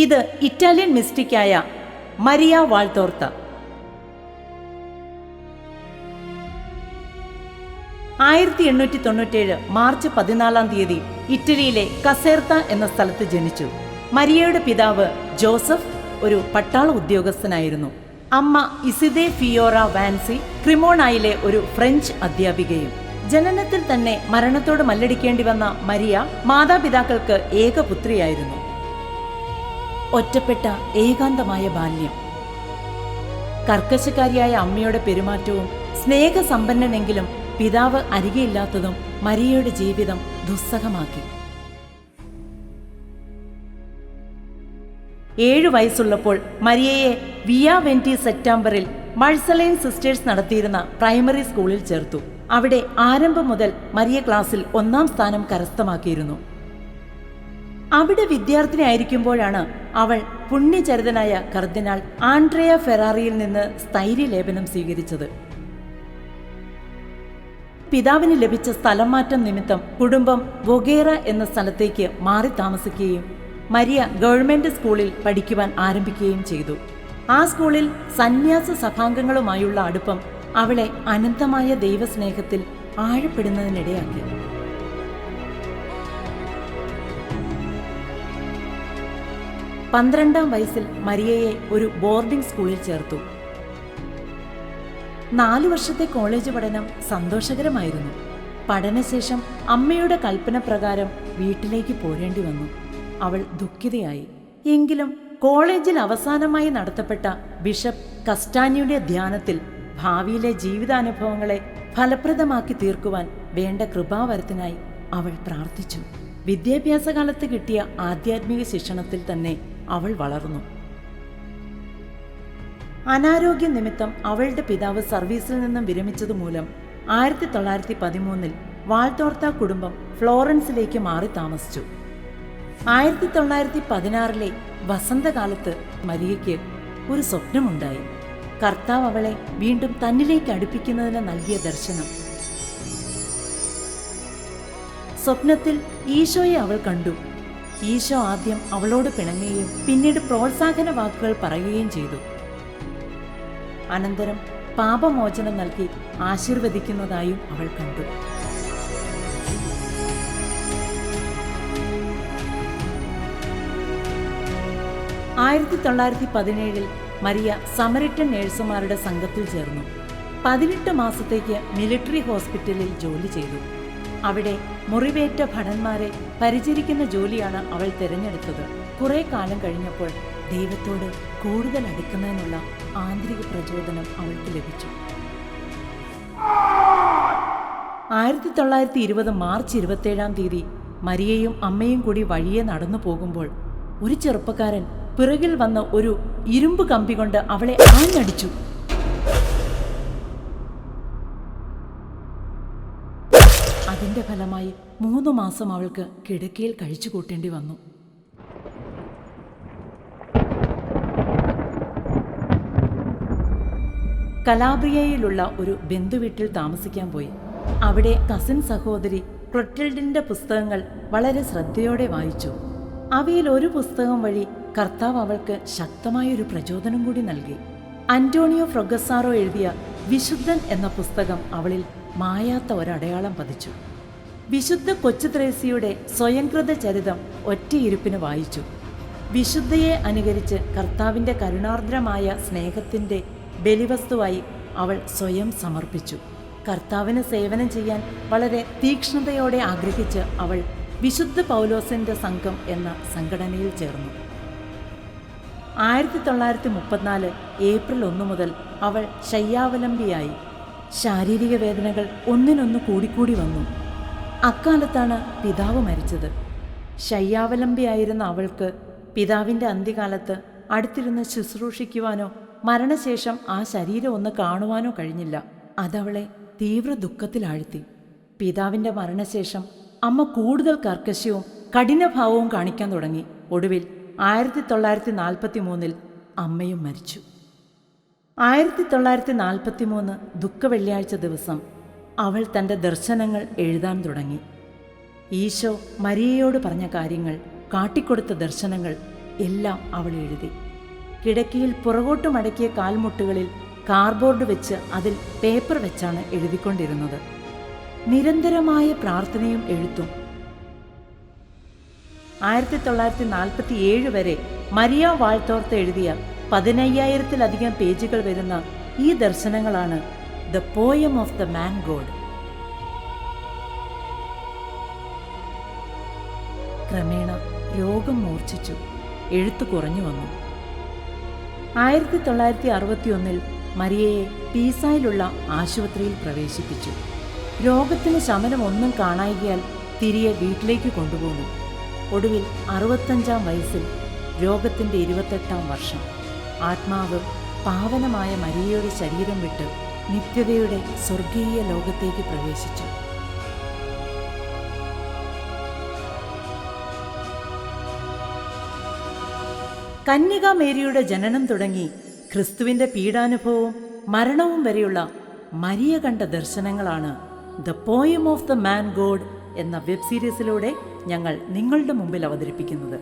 ഇത് Italian മിസ്റ്റിക്കായ Maria വാൾത്തോർത്ത. 1897 March 14 ഇറ്റലിയിലെ കസേർത്ത എന്ന സ്ഥലത്ത് ജനിച്ചു. മരിയയുടെ പിതാവ് ജോസഫ് ഒരു പട്ടാള ഉദ്യോഗസ്ഥനായിരുന്നു. അമ്മ ഇസിദെ ഫിയോറ വാൻസി ക്രിമോണായിലെ ഒരു ഫ്രഞ്ച് അധ്യാപികയും. ജനനത്തിൽ തന്നെ മരണത്തോട് മല്ലടിക്കേണ്ടി വന്ന മരിയ മാതാപിതാക്കൾക്ക് ഏകപുത്രിയായിരുന്നു. ഒറ്റപ്പെട്ട ഏകാന്തമായ ബാല്യം. കർക്കശക്കാരിയായ അമ്മയുടെ പെരുമാറ്റവും സ്നേഹസമ്പന്നനെങ്കിലും പിതാവ് അരികെയില്ലാത്തതും മരിയയുടെ ജീവിതം ദുസ്സഹമാക്കി. 7 വയസ്സുള്ളപ്പോൾ മരിയയെ വിയ വെന്റി സെപ്റ്റംബറിൽ മഴ്സലൈൻ സിസ്റ്റേഴ്സ് നടത്തിയിരുന്ന പ്രൈമറി സ്കൂളിൽ ചേർത്തു. അവിടെ ആരംഭം മുതൽ മരിയ ക്ലാസ്സിൽ 1-ാം സ്ഥാനം കരസ്ഥമാക്കിയിരുന്നു. അവിടെ വിദ്യാർത്ഥിനിയായിരിക്കുമ്പോഴാണ് അവൾ പുണ്യചരിതനായ കർദിനാൾ ആൻഡ്രിയ ഫെറാറിയിൽ നിന്ന് സ്ഥൈര്യലേപനം സ്വീകരിച്ചത്. പിതാവിന് ലഭിച്ച സ്ഥലം മാറ്റം നിമിത്തം കുടുംബം വൊഗേറ എന്ന സ്ഥലത്തേക്ക് മാറി താമസിക്കുകയും മരിയ ഗവൺമെന്റ് സ്കൂളിൽ പഠിക്കുവാൻ ആരംഭിക്കുകയും ചെയ്തു. ആ സ്കൂളിൽ സന്യാസ സഭാംഗങ്ങളുമായുള്ള അടുപ്പം അവളെ അനന്തമായ ദൈവസ്നേഹത്തിൽ ആഴപ്പെടുന്നതിനിടയാക്കി. പന്ത്രണ്ടാം വയസ്സിൽ മരിയയെ ഒരു ബോർഡിംഗ് സ്കൂളിൽ ചേർത്തു. 4 വർഷത്തെ കോളേജ് പഠനം സന്തോഷകരമായിരുന്നു. പഠനശേഷം അമ്മയുടെ കൽപ്പന പ്രകാരം വീട്ടിലേക്ക് പോരേണ്ടി വന്നു. അവൾ ദുഃഖിതയായി. എങ്കിലും കോളേജിൽ അവസാനമായി നടത്തപ്പെട്ട ബിഷപ്പ് കസ്റ്റാനിയുടെ ധ്യാനത്തിൽ ഭാവിയിലെ ജീവിതാനുഭവങ്ങളെ ഫലപ്രദമാക്കി തീർക്കുവാൻ വേണ്ട കൃപാവരത്തിനായി അവൾ പ്രാർത്ഥിച്ചു. വിദ്യാഭ്യാസകാലത്ത് കിട്ടിയ ആധ്യാത്മിക ശിക്ഷണത്തിൽ തന്നെ അവൾ വളർന്നു. അനാരോഗ്യ നിമിത്തം അവളുടെ പിതാവ് സർവീസിൽ നിന്നും വിരമിച്ചതുമൂലം 1913 വാൾത്തോർത്ത കുടുംബം ഫ്ലോറൻസിലേക്ക് മാറി താമസിച്ചു. 1916 വസന്തകാലത്ത് മരിയയ്ക്ക് ഒരു സ്വപ്നമുണ്ടായി. കർത്താവ് അവളെ വീണ്ടും തന്നിലേക്ക് അടുപ്പിക്കുന്നതിന് നൽകിയ ദർശനം. സ്വപ്നത്തിൽ ഈശോയെ അവൾ കണ്ടു. ഈശോ ആദ്യം അവളോട് പിണങ്ങുകയും പിന്നീട് പ്രോത്സാഹന വാക്കുകൾ പറയുകയും ചെയ്തു. അനന്തരം പാപമോചനം നൽകി ആശീർവദിക്കുന്നതായും അവൾ കണ്ടു. ആയിരത്തി 1917 മരിയ സമരിറ്റൻ നേഴ്സുമാരുടെ സംഘത്തിൽ ചേർന്നു. 18 മാസത്തേക്ക് മിലിറ്ററി ഹോസ്പിറ്റലിൽ ജോലി ചെയ്തു. അവിടെ മുറിവേറ്റ ഭടന്മാരെ പരിചരിക്കുന്ന ജോലിയാണ് അവൾ തിരഞ്ഞെടുത്തത്. കുറെ കാലം കഴിഞ്ഞപ്പോൾ ദൈവത്തോട് കൂടുതൽ അടുക്കുന്നതിനുള്ള ആന്തരിക പ്രചോദനം അവൾക്ക് ലഭിച്ചു. 1920 മാർച്ച് 27 മരിയയും അമ്മയും കൂടി വഴിയെ നടന്നു പോകുമ്പോൾ ഒരു ചെറുപ്പക്കാരൻ പിറകിൽ വന്ന് ഒരു ഇരുമ്പ് കമ്പി കൊണ്ട് അവളെ ആഞ്ഞടിച്ചു. അതിന്റെ ഫലമായി 3 മാസം അവൾക്ക് കിടക്കയിൽ കഴിച്ചു കൂട്ടേണ്ടി വന്നു. കലാബ്രിയയിലുള്ള ഒരു ബന്ധുവീട്ടിൽ താമസിക്കാൻ പോയി. അവിടെ കസിൻ സഹോദരി ക്ലൊട്ടിൽഡിന്റെ പുസ്തകങ്ങൾ വളരെ ശ്രദ്ധയോടെ വായിച്ചു. അവയിൽ ഒരു പുസ്തകം വഴി കർത്താവ് അവൾക്ക് ശക്തമായൊരു പ്രചോദനം കൂടി നൽകി. അന്റോണിയോ ഫ്രൊഗസാറോ എഴുതിയ വിശുദ്ധൻ എന്ന പുസ്തകം അവളിൽ മായാത്ത ഒരടയാളം പതിച്ചു. വിശുദ്ധ കൊച്ചു ത്രേസ്യയുടെ സ്വയംകൃത ചരിതം ഒറ്റയിരുപ്പിന് വായിച്ചു. വിശുദ്ധയെ അനുകരിച്ച് കർത്താവിൻ്റെ കരുണാർദ്രമായ സ്നേഹത്തിൻ്റെ ബലിവസ്തുവായി അവൾ സ്വയം സമർപ്പിച്ചു. കർത്താവിന് സേവനം ചെയ്യാൻ വളരെ തീക്ഷ്ണതയോടെ ആഗ്രഹിച്ച് അവൾ വിശുദ്ധ പൗലോസിൻ്റെ സംഘം എന്ന സംഘടനയിൽ ചേർന്നു. 1934 ഏപ്രിൽ 1 മുതൽ അവൾ ശയ്യാവലംബിയായി. ശാരീരിക വേദനകൾ ഒന്നിനൊന്ന് കൂടിക്കൂടി വന്നു. അക്കാലത്താണ് പിതാവ് മരിച്ചത്. ശയ്യാവലംബിയായിരുന്ന അവൾക്ക് പിതാവിൻ്റെ അന്ത്യകാലത്ത് അടുത്തിരുന്ന് ശുശ്രൂഷിക്കുവാനോ മരണശേഷം ആ ശരീരം ഒന്ന് കാണുവാനോ കഴിഞ്ഞില്ല. അതവളെ തീവ്ര ദുഃഖത്തിലാഴ്ത്തി. പിതാവിൻ്റെ മരണശേഷം അമ്മ കൂടുതൽ കർക്കശവും കഠിനഭാവവും കാണിക്കാൻ തുടങ്ങി. ഒടുവിൽ 1943 അമ്മയും മരിച്ചു. 1943 ദുഃഖവെള്ളിയാഴ്ച ദിവസം അവൾ തൻ്റെ ദർശനങ്ങൾ എഴുതാൻ തുടങ്ങി. ഈശോ മരിയയോട് പറഞ്ഞ കാര്യങ്ങൾ, കാട്ടിക്കൊടുത്ത ദർശനങ്ങൾ എല്ലാം അവൾ എഴുതി. കിടക്കയിൽ പുറകോട്ട് മടക്കിയ കാൽമുട്ടുകളിൽ കാർഡ്ബോർഡ് വെച്ച് അതിൽ പേപ്പർ വെച്ചാണ് എഴുതിക്കൊണ്ടിരുന്നത്. നിരന്തരമായ പ്രാർത്ഥനയും എഴുത്തും. 1947 വരെ മരിയ വാൾത്തോർത്ത് എഴുതിയ 15,000-ലധികം പേജുകൾ വരുന്ന ഈ ദർശനങ്ങളാണ് the poem of the man god. ക്രമേണ രോഗം മൂർച്ഛിച്ചു. എഴുത്തു കുറഞ്ഞു വന്നു. 1961 മരിയയെ പീസായിലുള്ള ആശുപത്രിയിൽ പ്രവേശിപ്പിച്ചു. രോഗത്തിന് ശമനം ഒന്നും കാണായികയാൽ തിരികെ വീട്ടിലേക്ക് കൊണ്ടുപോന്നു. ഒടുവിൽ 65-ാം വയസ്സിൽ, രോഗത്തിൻ്റെ 28-ാം വർഷം, ആത്മാവ് പാവനമായ മരിയയുടെ ശരീരം വിട്ട് നിത്യതയുടെ സ്വർഗീയ ലോകത്തേക്ക് പ്രവേശിച്ചു. കന്യക മേരിയുടെ ജനനം തുടങ്ങി ക്രിസ്തുവിൻ്റെ പീഡാനുഭവവും മരണവും വരെയുള്ള മരിയ കണ്ട ദർശനങ്ങളാണ് the poem of the man god എന്ന വെബ് സീരീസിലൂടെ ഞങ്ങൾ നിങ്ങളുടെ മുമ്പിൽ അവതരിപ്പിക്കുന്നത്.